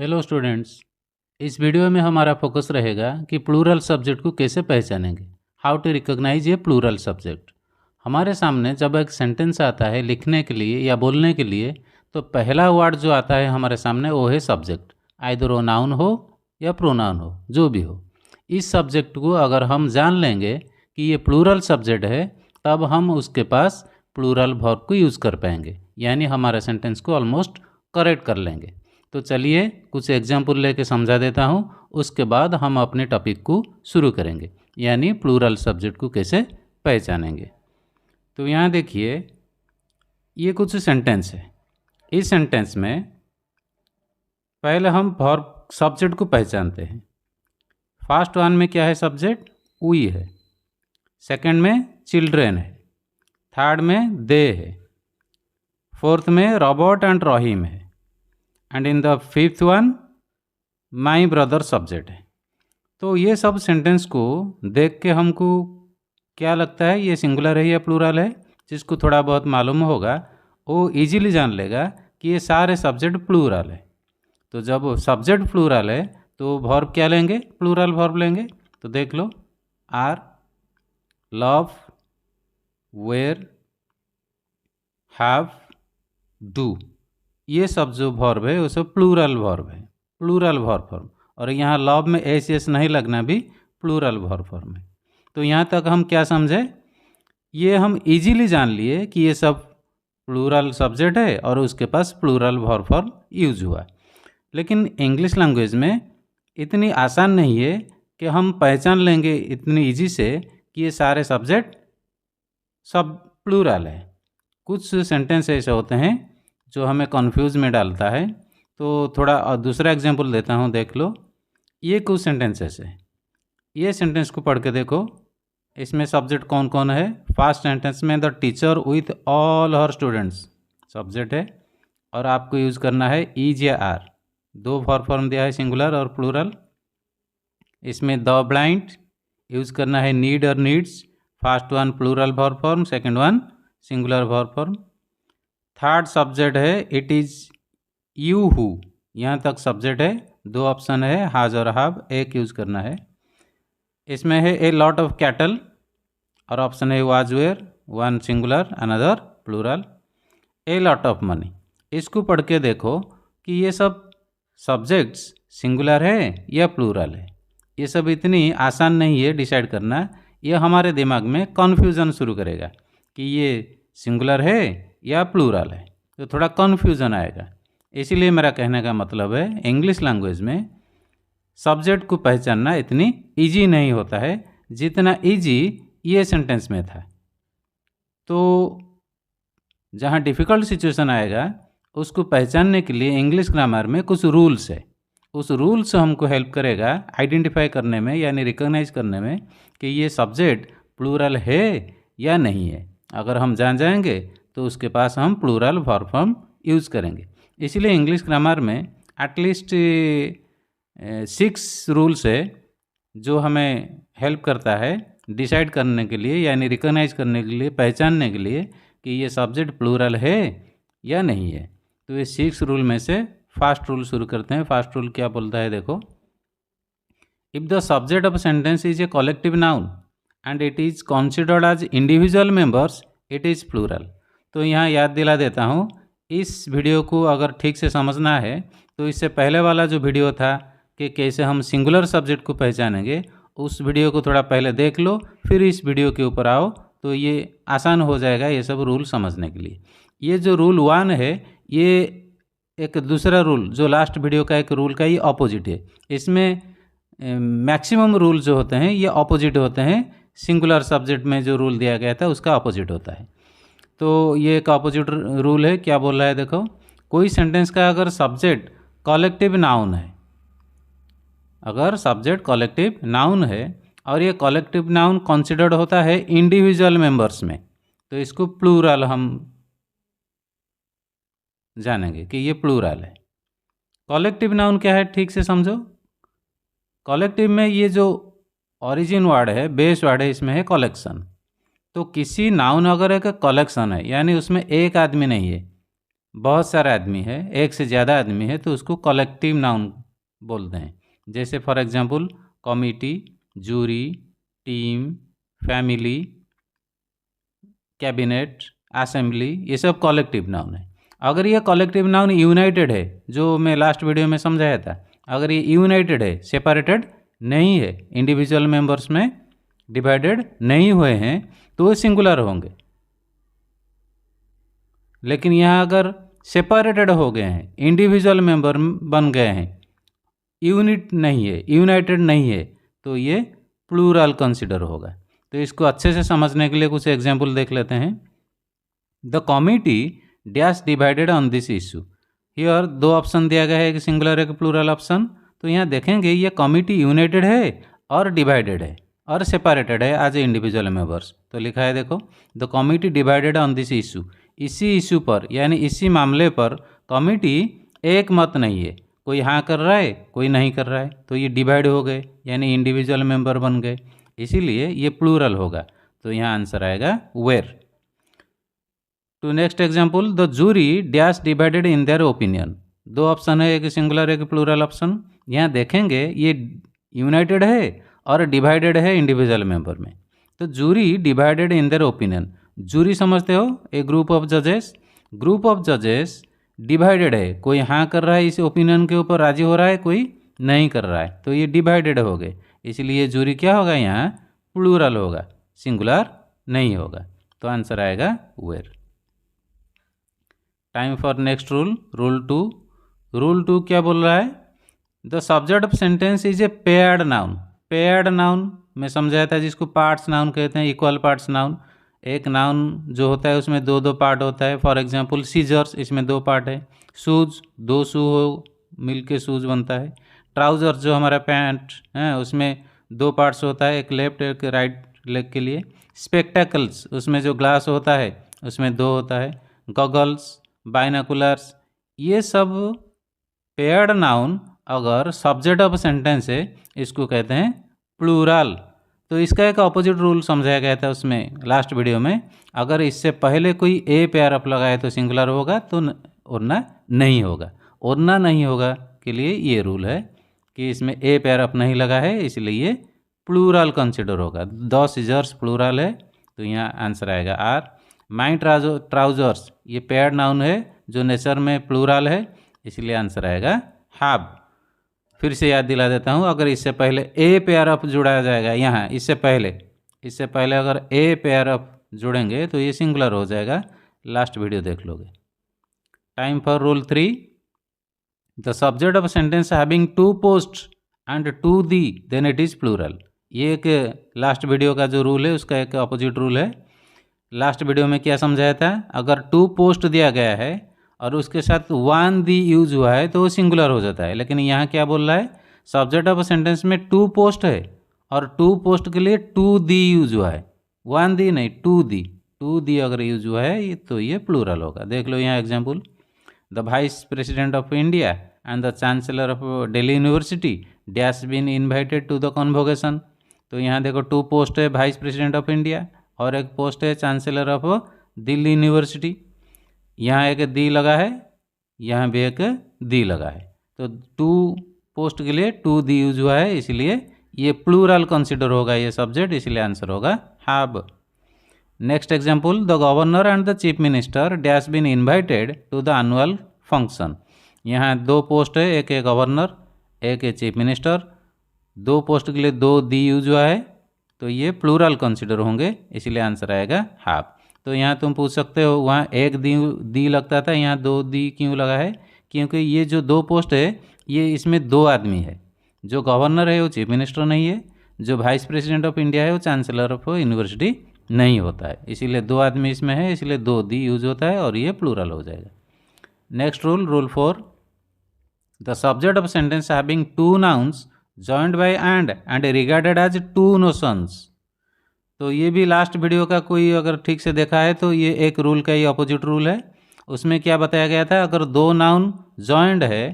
Hello students, इस video में हमारा फोकस रहेगा कि प्लूरल सब्जेक्ट को कैसे पहचानेंगे। How to recognise a plural subject. हमारे सामने जब एक सेंटेंस आता है लिखने के लिए या बोलने के लिए, तो पहला वर्ड जो आता है हमारे सामने वो है सब्जेक्ट। आइदर वो नाउन हो या प्रोनाउन हो, जो भी हो। इस सब्जेक्ट को अगर हम जान लेंगे कि ये प्लूरल सब्जेक्ट है, तब हम उसके पास प्लूरल वर्ब को यूज़ कर पाएंगे, यानी हमारे सेंटेंस को ऑलमोस्ट करेक्ट कर लेंगे। तो चलिए कुछ एग्जाम्पल लेके समझा देता हूँ, उसके बाद हम अपने टॉपिक को शुरू करेंगे, यानी प्लूरल सब्जेक्ट को कैसे पहचानेंगे। तो यहाँ देखिए, ये कुछ सेंटेंस है। इस सेंटेंस में पहले हम वर्ब सब्जेक्ट को पहचानते हैं। फर्स्ट वन में क्या है? सब्जेक्ट वी है। सेकंड में चिल्ड्रेन है। थर्ड में दे है। फोर्थ में रॉबर्ट एंड रहीम है। And in the fifth one my brother subject है। तो ये सब सेंटेंस को देख के हमको क्या लगता है, ये सिंगुलर है या प्लूरल है? जिसको थोड़ा बहुत मालूम होगा वो इजीली जान लेगा कि ये सारे सब्जेक्ट प्लूरल है। तो जब सब्जेक्ट प्लूरल है तो वर्ब क्या लेंगे? प्लूरल वर्ब लेंगे। तो देख लो, are, love, were, have, do, ये सब जो वर्ब है वो सब प्लूरल वर्ब है, प्लूरल वर्ब फॉर्म। और यहाँ लव में एस एस नहीं लगना भी प्लूरल वर्ब फॉर्म है। तो यहाँ तक हम क्या समझे? ये हम इजीली जान लिए कि ये सब प्लूरल सब्जेक्ट है और उसके पास प्लूरल वर्ब फॉर्म यूज हुआ। लेकिन इंग्लिश लैंग्वेज में इतनी आसान नहीं है कि हम पहचान लेंगे इतनी इजी से कि ये सारे सब्जेक्ट सब प्लूरल है। कुछ सेंटेंस ऐसे होते हैं जो हमें कंफ्यूज में डालता है। तो थोड़ा दूसरा एग्जांपल देता हूँ, देख लो। ये कुछ सेंटेंसेस है, ये सेंटेंस को पढ़ के देखो, इसमें सब्जेक्ट कौन कौन है। फर्स्ट सेंटेंस में the teacher with all her students subject है, और आपको यूज़ करना है इज या आर। दो वर्ब फॉर्म दिया है, सिंगुलर और प्लूरल। इसमें द ब्लाइंड यूज़ करना है नीड और needs. First one plural verb form, second one singular verb form. Third subject है इट इज़ यू हु, यहाँ तक सब्जेक्ट है। दो ऑप्शन है, हाज और हाव, एक यूज़ करना है। इसमें है ए लॉट ऑफ कैटल, और ऑप्शन है was were, one singular another plural. A lot of money, इसको पढ़ के देखो कि ये सब सब्जेक्ट्स सिंगुलर है या प्लूरल है। ये सब इतनी आसान नहीं है डिसाइड करना। ये हमारे दिमाग में कन्फ्यूज़न शुरू करेगा कि ये सिंगुलर है या प्लूरल है, तो थोड़ा कन्फ्यूज़न आएगा। इसीलिए मेरा कहने का मतलब है, इंग्लिश लैंग्वेज में सब्जेक्ट को पहचानना इतनी इजी नहीं होता है जितना इजी ये सेंटेंस में था। तो जहाँ डिफ़िकल्ट सिचुएशन आएगा उसको पहचानने के लिए इंग्लिश ग्रामर में कुछ रूल्स है। उस रूल्स हमको हेल्प करेगा आइडेंटिफाई करने में, यानी रिकॉग्नाइज करने में कि ये सब्जेक्ट प्लूरल है या नहीं है। अगर हम जान जाएंगे तो उसके पास हम प्लूरल वर्ब फॉर्म यूज़ करेंगे। इसलिए इंग्लिश ग्रामर में एटलीस्ट 6 रूल्स है जो हमें हेल्प करता है डिसाइड करने के लिए, यानी रिकॉग्नाइज करने के लिए, पहचानने के लिए कि ये सब्जेक्ट प्लूरल है या नहीं है। तो ये 6 रूल में से फर्स्ट रूल शुरू करते हैं। फर्स्ट रूल क्या बोलता है, देखो। If the subject of sentence is a collective noun and it is considered as individual members, it is plural. तो यहाँ याद दिला देता हूँ, इस वीडियो को अगर ठीक से समझना है तो इससे पहले वाला जो वीडियो था कि कैसे हम सिंगुलर सब्जेक्ट को पहचानेंगे, उस वीडियो को थोड़ा पहले देख लो, फिर इस वीडियो के ऊपर आओ, तो ये आसान हो जाएगा ये सब रूल समझने के लिए। ये जो रूल 1 है, ये एक दूसरा रूल जो लास्ट वीडियो का एक रूल का ही ऑपोजिट है। इसमें मैक्सिमम रूल जो होते हैं ये ऑपोजिट होते हैं। सिंगुलर सब्जेक्ट में जो रूल दिया गया था उसका ऑपोजिट होता है। तो ये एक ऑपोजिट रूल है। क्या बोल रहा है, देखो। कोई सेंटेंस का अगर सब्जेक्ट कलेक्टिव नाउन है, अगर सब्जेक्ट कलेक्टिव नाउन है और ये कलेक्टिव नाउन कंसिडर्ड होता है इंडिविजुअल मेंबर्स में, तो इसको प्लूरल हम जानेंगे कि ये प्लूरल है। कलेक्टिव नाउन क्या है, ठीक से समझो। कलेक्टिव में ये जो ओरिजिन वर्ड है, बेस वर्ड है, इसमें है कलेक्शन। तो किसी नाउन अगर एक कलेक्शन है, यानी उसमें एक आदमी नहीं है, बहुत सारे आदमी है, एक से ज़्यादा आदमी है, तो उसको कलेक्टिव नाउन बोलते हैं। जैसे for example committee, jury, team, family, cabinet, assembly, ये सब कलेक्टिव नाउन है। अगर ये कलेक्टिव नाउन यूनाइटेड है, जो मैं लास्ट वीडियो में समझाया था, अगर ये यूनाइटेड है, सेपरेटेड नहीं है, इंडिविजुअल मेंबर्स में डिवाइडेड नहीं हुए हैं, तो वो सिंगुलर होंगे। लेकिन यहाँ अगर सेपरेटेड हो गए हैं, इंडिविजुअल मेंबर बन गए हैं, यूनिट नहीं है, यूनाइटेड नहीं है, तो ये प्लूरल कंसिडर होगा। तो इसको अच्छे से समझने के लिए कुछ एग्जाम्पल देख लेते हैं। The committee dash divided on this issue. Here दो ऑप्शन दिया गया है, एक सिंगुलर एक प्लूरल ऑप्शन। तो यहाँ देखेंगे ये कमिटी यूनाइटेड है और डिवाइडेड है और सेपरेटेड है एज ए इंडिविजुअल मेंबर्स। तो लिखा है देखो, the committee divided on this issue. इसी इशू पर यानी इसी मामले पर कमिटी एक मत नहीं है, कोई हाँ कर रहा है कोई नहीं कर रहा है, तो ये डिवाइड हो गए यानी इंडिविजुअल मेंबर बन गए, इसीलिए ये प्लूरल होगा। तो यहाँ आंसर आएगा were. To next example, the jury dash divided in their opinion. दो ऑप्शन है, एक सिंगुलर एक प्लूरल ऑप्शन। यहाँ देखेंगे ये यूनाइटेड है और डिवाइडेड है इंडिविजुअल मेंबर में। तो jury divided in their opinion, jury समझते हो ए ग्रुप ऑफ जजेस, ग्रुप ऑफ जजेस डिवाइडेड है, कोई हाँ कर रहा है इस ओपिनियन के ऊपर राजी हो रहा है, कोई नहीं कर रहा है, तो ये डिवाइडेड हो गए, इसलिए जूरी क्या होगा यहाँ प्लूरल होगा, सिंगुलर नहीं होगा। तो आंसर आएगा were. Time for next rule, rule 2। Rule 2 क्या बोल रहा है, the subject of sentence is a paired noun. Paired noun मैं समझाया था, जिसको पार्ट्स नाउन कहते हैं, इक्वल पार्ट्स नाउन। एक नाउन जो होता है उसमें दो दो पार्ट होता है। फॉर एग्जांपल सीजर्स, इसमें दो पार्ट है। शूज, दो शू हो मिलके शूज बनता है। ट्राउजर्स जो हमारा पैंट है उसमें दो पार्ट्स होता है, एक लेफ्ट एक राइट लेग के लिए। स्पेक्टेकल्स, उसमें जो ग्लास होता है उसमें दो होता है। गॉगल्स, बाइनाकुलर्स, ये सब पेयर्ड नाउन अगर सब्जेक्ट ऑफ सेंटेंस है इसको कहते हैं प्लूरल। तो इसका एक अपोजिट रूल समझाया गया था उसमें लास्ट वीडियो में, अगर इससे पहले कोई ए पेयर अप लगाए तो सिंगुलर होगा, तो ओरना नहीं होगा। ओरना नहीं होगा के लिए ये रूल है कि इसमें ए पेयर अप नहीं लगा है, इसलिए ये प्लूरल कंसिडर होगा। द सीजर्स प्लूरल है, तो यहाँ आंसर आएगा आर। माई ट्राउजर्स ये पेयर्ड नाउन है जो नेचर में प्लूरल है, इसलिए आंसर आएगा हैव। फिर से याद दिला देता हूँ, अगर इससे पहले ए पेयर अप जुड़ा जाएगा यहाँ, इससे पहले अगर ए पेयर अप जुड़ेंगे तो ये सिंगुलर हो जाएगा, लास्ट वीडियो देख लोगे। Time for rule 3। The subject of sentence having two post and two the then it is plural. ये एक लास्ट वीडियो का जो रूल है उसका एक अपोजिट रूल है। लास्ट वीडियो में क्या समझाया था, अगर टू पोस्ट दिया गया है और उसके साथ वन दी यूज हुआ है तो वो सिंगुलर हो जाता है। लेकिन यहाँ क्या बोल रहा है, सब्जेक्ट ऑफ सेंटेंस में टू पोस्ट है और टू पोस्ट के लिए टू दी यूज हुआ है, वन दी नहीं टू दी अगर यूज हुआ है तो ये प्लूरल होगा। देख लो यहाँ example, the vice president of India and the chancellor of Delhi university dash been invited to the convocation. तो यहाँ देखो टू पोस्ट है, वाइस प्रेसिडेंट ऑफ इंडिया और एक पोस्ट है चांसलर ऑफ दिल्ली यूनिवर्सिटी। यहाँ एक दी लगा है, यहाँ भी एक दी लगा है, तो टू पोस्ट के लिए टू दी यूज हुआ है, इसलिए ये प्लूरल कंसिडर होगा ये सब्जेक्ट, इसलिए आंसर होगा have. Next example, the governor and the chief minister dash been invited to the annual function. यहाँ दो पोस्ट है, एक है गवर्नर एक है चीफ मिनिस्टर, दो पोस्ट के लिए दो दी यूज हुआ है, तो ये प्लूरल कंसिडर होंगे, इसलिए आंसर आएगा हैव। तो यहाँ तुम पूछ सकते हो वहाँ एक दी लगता था, यहाँ दो दी क्यों लगा है, क्योंकि ये जो दो पोस्ट है ये इसमें दो आदमी है, जो गवर्नर है वो चीफ मिनिस्टर नहीं है, जो वाइस प्रेसिडेंट ऑफ इंडिया है वो चांसलर ऑफ यूनिवर्सिटी नहीं होता है, इसीलिए दो आदमी इसमें है, इसलिए दो दी यूज होता है और ये प्लूरल हो जाएगा। Next rule, rule 4। The subject of sentence having two nouns joined by and regarded as two notions. तो ये भी लास्ट वीडियो का कोई अगर ठीक से देखा है तो ये एक रूल का ही अपोजिट रूल है। उसमें क्या बताया गया था, अगर दो नाउन जॉइंड है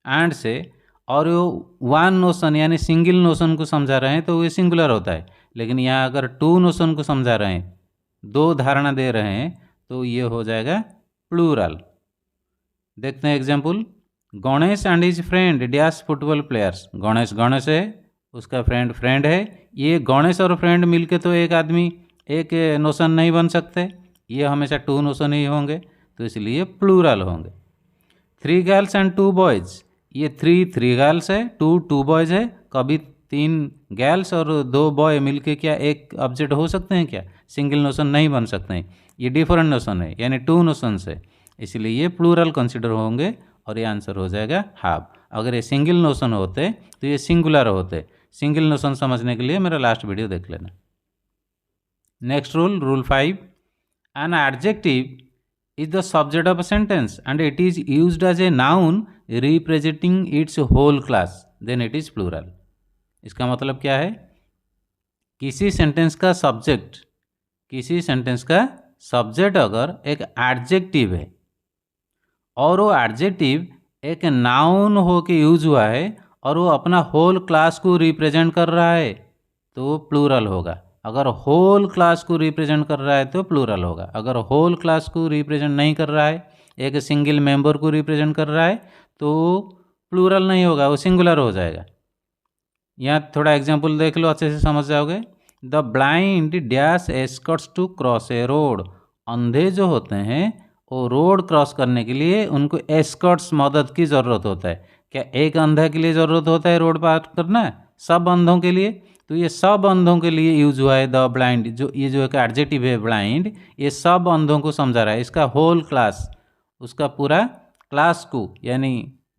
एंड से और वो वन नोशन यानी सिंगल नोशन को समझा रहे हैं तो ये सिंगुलर होता है, लेकिन यहाँ अगर टू नोशन को समझा रहे हैं, दो धारणा दे रहे हैं, तो ये हो जाएगा प्लूरल। देखते हैं example. Ganesh and his friend dash football players. Ganesh है, उसका फ्रेंड है। ये गणेश और फ्रेंड मिलके तो एक आदमी एक नोशन नहीं बन सकते, ये हमेशा टू नोशन ही होंगे, तो इसलिए प्लूरल होंगे। 3 गर्ल्स एंड 2 बॉयज़, ये 3 गर्ल्स है, 2 बॉयज़ है। कभी 3 गर्ल्स और 2 बॉय मिलके क्या एक ऑब्जेक्ट हो सकते हैं क्या? सिंगल नोशन नहीं बन सकते हैं, ये डिफरेंट नोशन है, यानी 2 नोशंस है, इसलिए ये प्लूरल कंसिडर होंगे और ये आंसर हो जाएगा हाफ। अगर ये सिंगल नोशन होते तो ये सिंगुलर होते। सिंगल नोशन समझने के लिए मेरा लास्ट वीडियो देख लेना। Next rule 5, an adjective is the subject of a sentence and it is used as a noun representing its whole class, then it is plural। इसका मतलब क्या है? किसी सेंटेंस का सब्जेक्ट अगर एक एडजेक्टिव है और वो एडजेक्टिव एक नाउन हो के यूज हुआ है और वो अपना होल क्लास को रिप्रेजेंट कर रहा है तो वो प्लूरल होगा। अगर होल क्लास को रिप्रेजेंट कर रहा है तो प्लूरल होगा। अगर होल क्लास को रिप्रेजेंट नहीं कर रहा है, एक सिंगल मेंबर को रिप्रेजेंट कर रहा है, तो प्लूरल नहीं होगा, वो सिंगुलर हो जाएगा। यहाँ थोड़ा एग्जांपल देख लो, अच्छे से समझ जाओगे। The blind dash escorts to cross a road. अंधे जो होते हैं वो रोड क्रॉस करने के लिए उनको एस्कॉट्स मदद की ज़रूरत होता है। क्या एक अंधा के लिए ज़रूरत होता है रोड पार करना? सब अंधों के लिए। तो ये सब अंधों के लिए यूज हुआ है द ब्लाइंड। जो ये जो एक एडजेक्टिव है ब्लाइंड, ये सब अंधों को समझा रहा है। इसका होल क्लास, उसका पूरा क्लास को यानी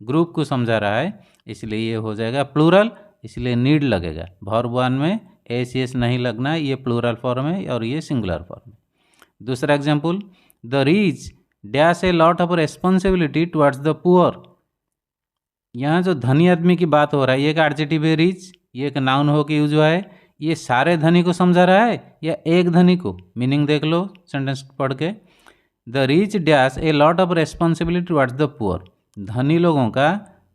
ग्रुप को समझा रहा है, इसलिए ये हो जाएगा प्लूरल। इसलिए नीड लगेगा, वर्ब 1 में एस नहीं लगना, ये प्लूरल फॉर्म है और ये सिंगुलर फॉर्म है। दूसरा example, the rich dash A lot of responsibility towards the poor. यहाँ जो धनी आदमी की बात हो रहा है, ये एक एडजेक्टिव है रिच, ये एक नाउन हो के यूज हुआ है। ये सारे धनी को समझा रहा है या एक धनी को? मीनिंग देख लो सेंटेंस पढ़ के। The rich dash A lot of responsibility towards the poor. धनी लोगों का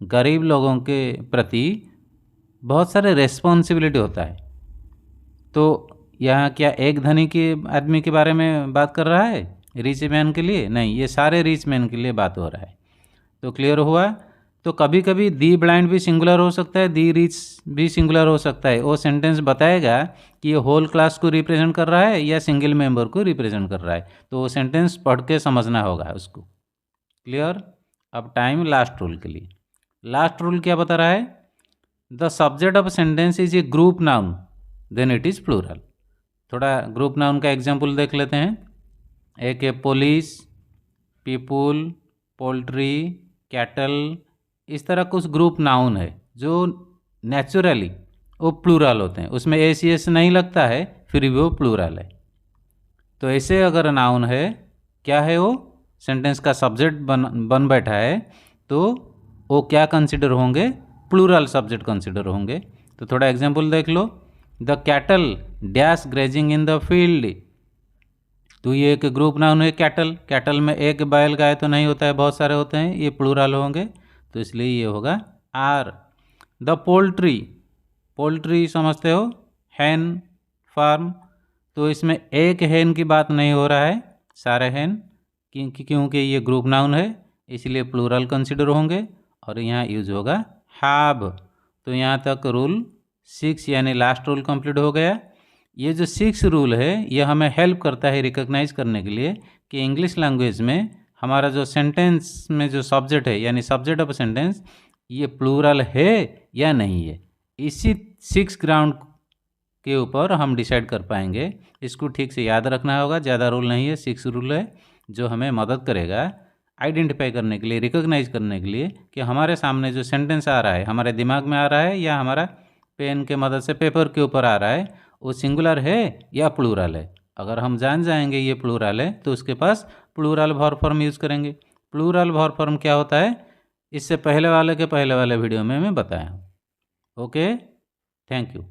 गरीब लोगों के प्रति बहुत सारे रेस्पॉन्सिबिलिटी होता है। तो यहाँ क्या एक धनी के आदमी के बारे में बात कर रहा है रिच मैन के लिए? नहीं, ये सारे रिच मैन के लिए बात हो रहा है। तो क्लियर हुआ? तो कभी कभी दी ब्लाइंड भी सिंगुलर हो सकता है, दी रिच भी सिंगुलर हो सकता है। वो सेंटेंस बताएगा कि ये होल क्लास को रिप्रेजेंट कर रहा है या सिंगल मेंबर को रिप्रेजेंट कर रहा है, तो वो सेंटेंस पढ़ के समझना होगा उसको। क्लियर? अब टाइम लास्ट रूल के लिए। लास्ट रूल क्या बता रहा है? The subject of sentence is a group noun then it is plural. थोड़ा ग्रुप नाउन का एग्जाम्पल देख लेते हैं। एक है पुलिस, पीपुल, पोल्ट्री, कैटल, इस तरह कुछ ग्रुप नाउन है जो नेचुरली वो प्लूरल होते हैं, उसमें एस नहीं लगता है, फिर भी वो प्लूरल है। तो ऐसे अगर नाउन है, क्या है वो? सेंटेंस का सब्जेक्ट बन बैठा है, तो वो क्या कंसिडर होंगे? प्लूरल सब्जेक्ट कंसिडर होंगे। तो थोड़ा एग्जाम्पल देख लो। The cattle dash grazing in the field. तो ये एक ग्रुप नाउन है कैटल में एक बैल गाय तो नहीं होता है, बहुत सारे होते हैं, ये प्लूरल होंगे, तो इसलिए ये होगा आर। द पोल्ट्री समझते हो, हैन फार्म, तो इसमें एक हैन की बात नहीं हो रहा है, सारे हैन, क्योंकि ये ग्रुप नाउन है इसलिए प्लूरल कंसिडर होंगे और यहाँ यूज होगा हैव। तो यहाँ तक रूल 6 यानी लास्ट रूल कंप्लीट हो गया। ये जो 6 रूल है ये हमें हेल्प करता है रिकॉग्नाइज करने के लिए कि इंग्लिश लैंग्वेज में हमारा जो सेंटेंस में जो सब्जेक्ट है यानी सब्जेक्ट ऑफ सेंटेंस, ये प्लूरल है या नहीं है। इसी 6 ग्राउंड के ऊपर हम डिसाइड कर पाएंगे। इसको ठीक से याद रखना होगा, ज़्यादा रूल नहीं है, 6 रूल है जो हमें मदद करेगा आइडेंटिफाई करने के लिए, रिकॉग्नाइज करने के लिए कि हमारे सामने जो सेंटेंस आ रहा है, हमारे दिमाग में आ रहा है या हमारा पेन के मदद से पेपर के ऊपर आ रहा है, वो सिंगुलर है या प्लूरल है। अगर हम जान जाएंगे ये प्लूरल है तो उसके पास प्लूरल वर्ब फॉर्म यूज़ करेंगे। प्लूरल वर्ब फॉर्म क्या होता है, इससे पहले वाले वीडियो में मैं बताया हूँ। Okay, thank you.